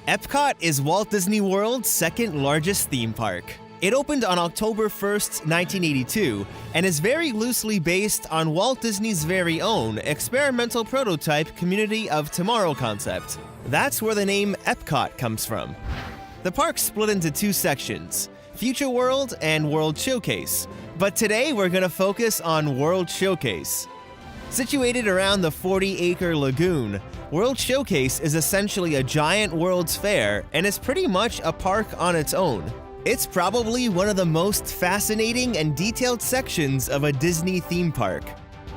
Epcot is Walt Disney World's second largest theme park. It opened on October 1st, 1982, and is very loosely based on Walt Disney's very own experimental prototype Community of Tomorrow concept. That's where the name Epcot comes from. The park's split into two sections, Future World and World Showcase, but today we're going to focus on World Showcase. Situated around the 40-acre lagoon, World Showcase is essentially a giant World's Fair and is pretty much a park on its own. It's probably one of the most fascinating and detailed sections of a Disney theme park.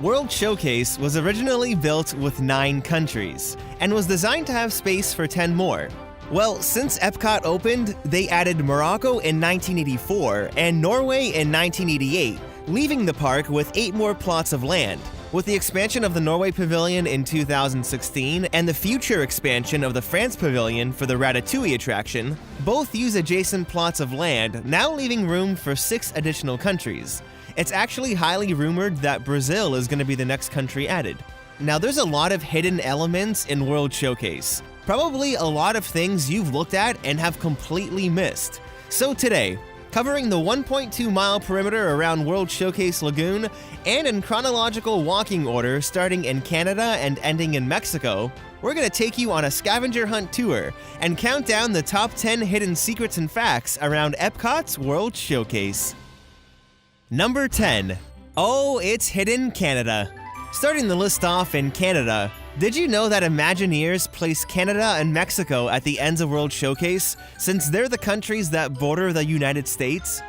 World Showcase was originally built with 9 countries and was designed to have space for 10 more. Well, since Epcot opened, they added Morocco in 1984 and Norway in 1988, leaving the park with 8 more plots of land. With the expansion of the Norway Pavilion in 2016 and the future expansion of the France Pavilion for the Ratatouille attraction, both use adjacent plots of land, now leaving room for 6 additional countries. It's actually highly rumored that Brazil is going to be the next country added. Now, there's a lot of hidden elements in World Showcase. Probably a lot of things you've looked at and have completely missed. So today, covering the 1.2-mile perimeter around World Showcase Lagoon, and in chronological walking order starting in Canada and ending in Mexico, we're going to take you on a scavenger hunt tour and count down the top 10 hidden secrets and facts around Epcot's World Showcase. Number 10. Oh, it's Hidden Canada. Starting the list off in Canada, did you know that Imagineers place Canada and Mexico at the ends of World Showcase since they're the countries that border the United States?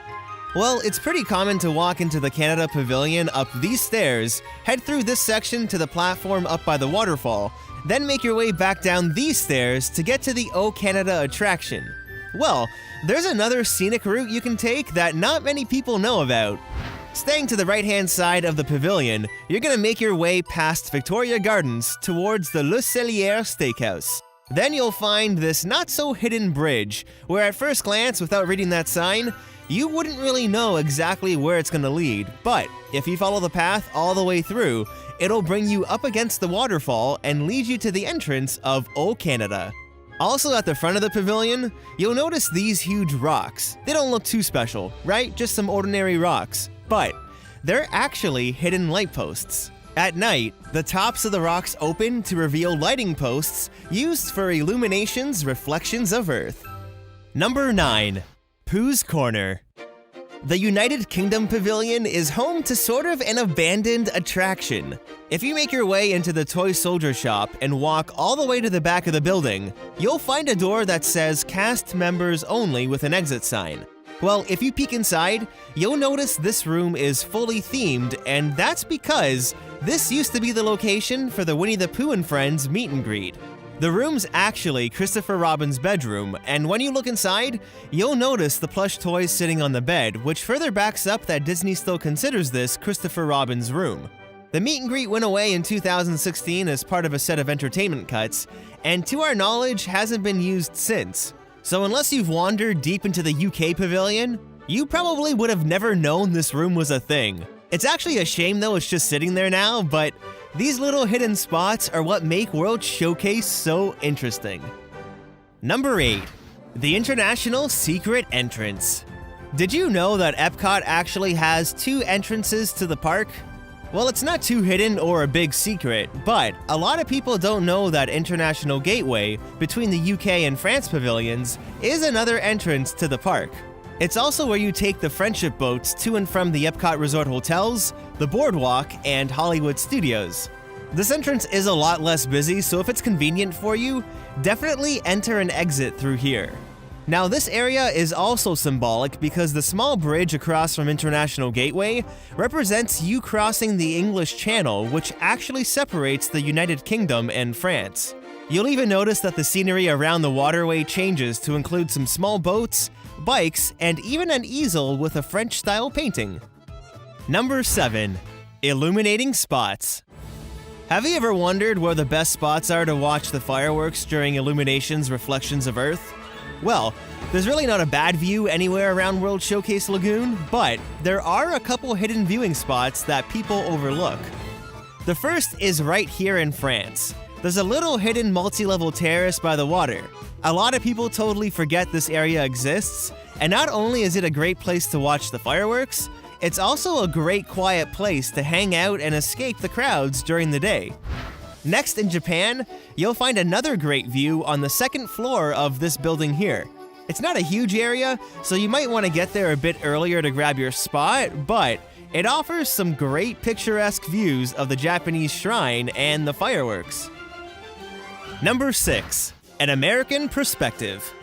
Well, it's pretty common to walk into the Canada Pavilion up these stairs, head through this section to the platform up by the waterfall, then make your way back down these stairs to get to the O Canada attraction. Well, there's another scenic route you can take that not many people know about. Staying to the right-hand side of the pavilion, you're gonna make your way past Victoria Gardens towards the Le Cellier Steakhouse. Then you'll find this not-so-hidden bridge, where at first glance, without reading that sign, you wouldn't really know exactly where it's gonna lead, but if you follow the path all the way through, it'll bring you up against the waterfall and lead you to the entrance of O Canada. Also at the front of the pavilion, you'll notice these huge rocks. They don't look too special, right? Just some ordinary rocks. But they're actually hidden light posts. At night, the tops of the rocks open to reveal lighting posts used for illuminations reflections of Earth. Number 9. Pooh's Corner. The United Kingdom Pavilion is home to sort of an abandoned attraction. If you make your way into the toy soldier shop and walk all the way to the back of the building, you'll find a door that says cast members only with an exit sign. Well, if you peek inside, you'll notice this room is fully themed, and that's because this used to be the location for the Winnie the Pooh and Friends meet and greet. The room's actually Christopher Robin's bedroom, and when you look inside, you'll notice the plush toys sitting on the bed, which further backs up that Disney still considers this Christopher Robin's room. The meet and greet went away in 2016 as part of a set of entertainment cuts, and to our knowledge hasn't been used since. So unless you've wandered deep into the UK Pavilion, you probably would have never known this room was a thing. It's actually a shame though it's just sitting there now, but these little hidden spots are what make World Showcase so interesting. Number 8. The International Secret Entrance. Did you know that Epcot actually has 2 entrances to the park? Well, it's not too hidden or a big secret, but a lot of people don't know that International Gateway between the UK and France pavilions is another entrance to the park. It's also where you take the friendship boats to and from the Epcot Resort hotels, the boardwalk, and Hollywood Studios. This entrance is a lot less busy, so if it's convenient for you, definitely enter and exit through here. Now, this area is also symbolic because the small bridge across from International Gateway represents you crossing the English Channel, which actually separates the United Kingdom and France. You'll even notice that the scenery around the waterway changes to include some small boats, bikes, and even an easel with a French-style painting. Number 7. Illuminating Spots. Have you ever wondered where the best spots are to watch the fireworks during Illumination's Reflections of Earth? Well, there's really not a bad view anywhere around World Showcase Lagoon, but there are a couple hidden viewing spots that people overlook. The first is right here in France. There's a little hidden multi-level terrace by the water. A lot of people totally forget this area exists, and not only is it a great place to watch the fireworks, it's also a great quiet place to hang out and escape the crowds during the day. Next, in Japan, you'll find another great view on the second floor of this building here. It's not a huge area, so you might want to get there a bit earlier to grab your spot, but it offers some great picturesque views of the Japanese shrine and the fireworks. Number 6. An American perspective.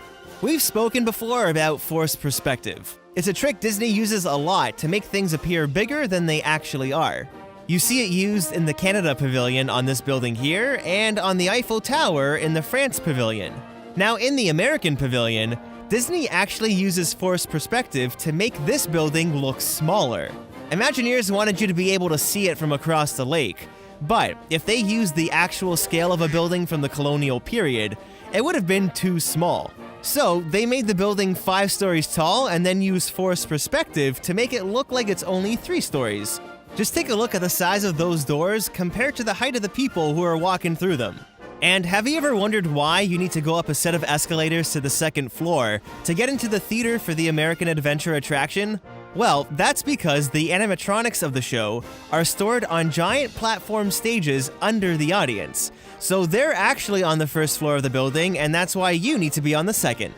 We've spoken before about forced perspective. It's a trick Disney uses a lot to make things appear bigger than they actually are. You see it used in the Canada Pavilion on this building here, and on the Eiffel Tower in the France Pavilion. Now, in the American Pavilion, Disney actually uses forced perspective to make this building look smaller. Imagineers wanted you to be able to see it from across the lake, but if they used the actual scale of a building from the colonial period, it would have been too small. So they made the building 5 stories tall and then used forced perspective to make it look like it's only 3 stories. Just take a look at the size of those doors compared to the height of the people who are walking through them. And have you ever wondered why you need to go up a set of escalators to the second floor to get into the theater for the American Adventure attraction? Well, that's because the animatronics of the show are stored on giant platform stages under the audience. So they're actually on the first floor of the building, and that's why you need to be on the second.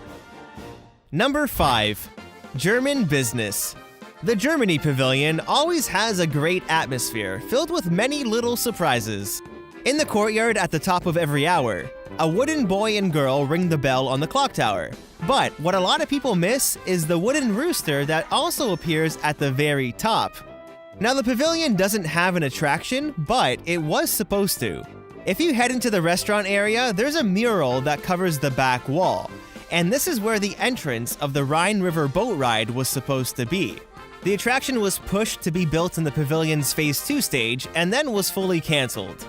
Number 5. German business. The Germany Pavilion always has a great atmosphere, filled with many little surprises. In the courtyard at the top of every hour, a wooden boy and girl ring the bell on the clock tower. But what a lot of people miss is the wooden rooster that also appears at the very top. Now, the pavilion doesn't have an attraction, but it was supposed to. If you head into the restaurant area, there's a mural that covers the back wall, and this is where the entrance of the Rhine River boat ride was supposed to be. The attraction was pushed to be built in the pavilion's Phase 2 stage and then was fully cancelled.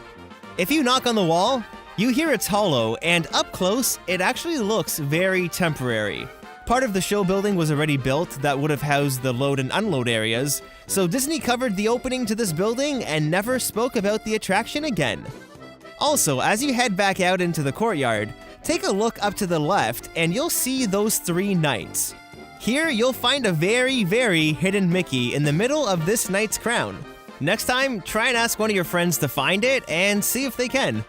If you knock on the wall, you hear it's hollow, and up close, it actually looks very temporary. Part of the show building was already built that would have housed the load and unload areas, so Disney covered the opening to this building and never spoke about the attraction again. Also, as you head back out into the courtyard, take a look up to the left and you'll see those 3 knights. Here, you'll find a very, very hidden Mickey in the middle of this knight's crown. Next time, try and ask one of your friends to find it and see if they can.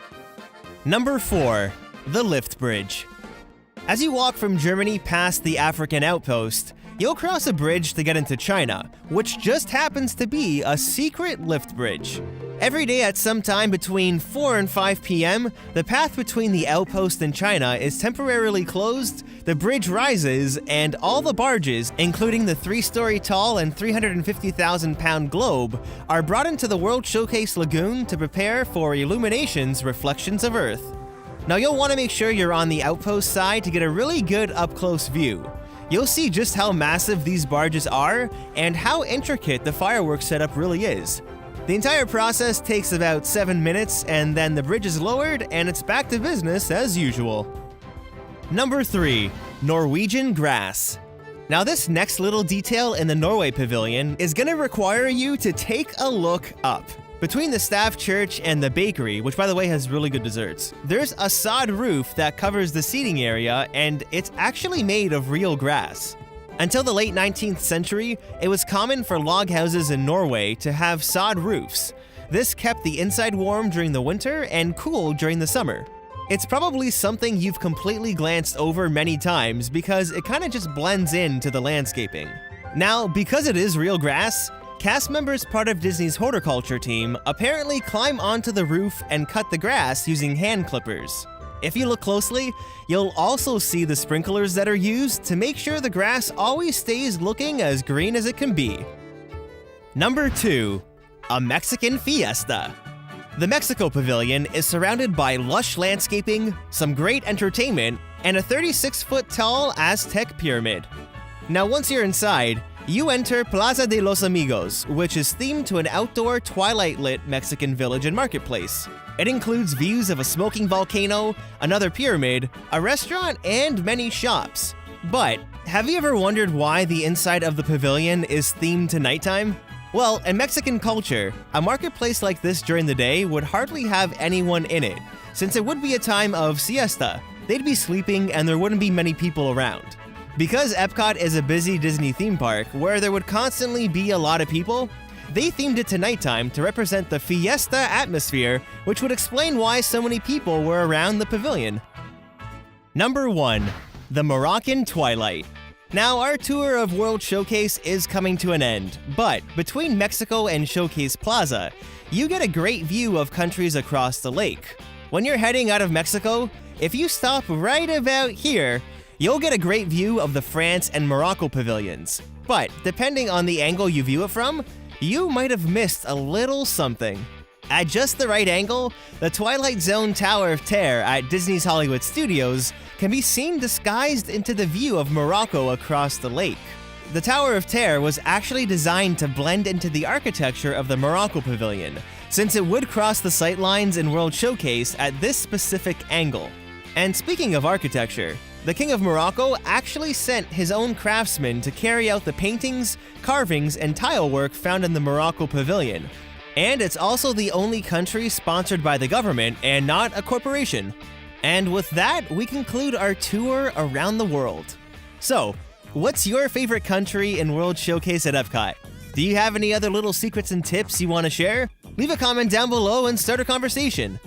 Number 4. The Lift Bridge. As you walk from Germany past the African outpost, you'll cross a bridge to get into China, which just happens to be a secret lift bridge. Every day at some time between 4 and 5 p.m., the path between the outpost and China is temporarily closed, the bridge rises, and all the barges, including the 3-story tall and 350,000-pound globe, are brought into the World Showcase Lagoon to prepare for Illumination's Reflections of Earth. Now, you'll want to make sure you're on the outpost side to get a really good up-close view. You'll see just how massive these barges are and how intricate the fireworks setup really is. The entire process takes about 7 minutes, and then the bridge is lowered and it's back to business as usual. Number 3. Norwegian Grass. Now, this next little detail in the Norway Pavilion is going to require you to take a look up. Between the staff church and the bakery, which by the way has really good desserts, there's a sod roof that covers the seating area, and it's actually made of real grass. Until the late 19th century, it was common for log houses in Norway to have sod roofs. This kept the inside warm during the winter and cool during the summer. It's probably something you've completely glanced over many times because it kind of just blends into the landscaping. Now, because it is real grass, cast members part of Disney's horticulture team apparently climb onto the roof and cut the grass using hand clippers. If you look closely, you'll also see the sprinklers that are used to make sure the grass always stays looking as green as it can be. Number 2. A Mexican Fiesta. The Mexico Pavilion is surrounded by lush landscaping, some great entertainment, and a 36-foot tall Aztec pyramid. Now, once you're inside, you enter Plaza de los Amigos, which is themed to an outdoor twilight-lit Mexican village and marketplace. It includes views of a smoking volcano, another pyramid, a restaurant, and many shops. But have you ever wondered why the inside of the pavilion is themed to nighttime? Well, in Mexican culture, a marketplace like this during the day would hardly have anyone in it, since it would be a time of siesta. They'd be sleeping and there wouldn't be many people around. Because Epcot is a busy Disney theme park where there would constantly be a lot of people, they themed it to nighttime to represent the Fiesta atmosphere, which would explain why so many people were around the pavilion. Number 1. The Moroccan Twilight. Now, our tour of World Showcase is coming to an end, but between Mexico and Showcase Plaza, you get a great view of countries across the lake. When you're heading out of Mexico, if you stop right about here, you'll get a great view of the France and Morocco pavilions. But depending on the angle you view it from, you might have missed a little something. At just the right angle, the Twilight Zone Tower of Terror at Disney's Hollywood Studios can be seen disguised into the view of Morocco across the lake. The Tower of Terror was actually designed to blend into the architecture of the Morocco Pavilion, since it would cross the sightlines in World Showcase at this specific angle. And speaking of architecture, the King of Morocco actually sent his own craftsmen to carry out the paintings, carvings, and tile work found in the Morocco Pavilion. And it's also the only country sponsored by the government and not a corporation. And with that, we conclude our tour around the world. So, what's your favorite country in World Showcase at Epcot? Do you have any other little secrets and tips you want to share? Leave a comment down below and start a conversation.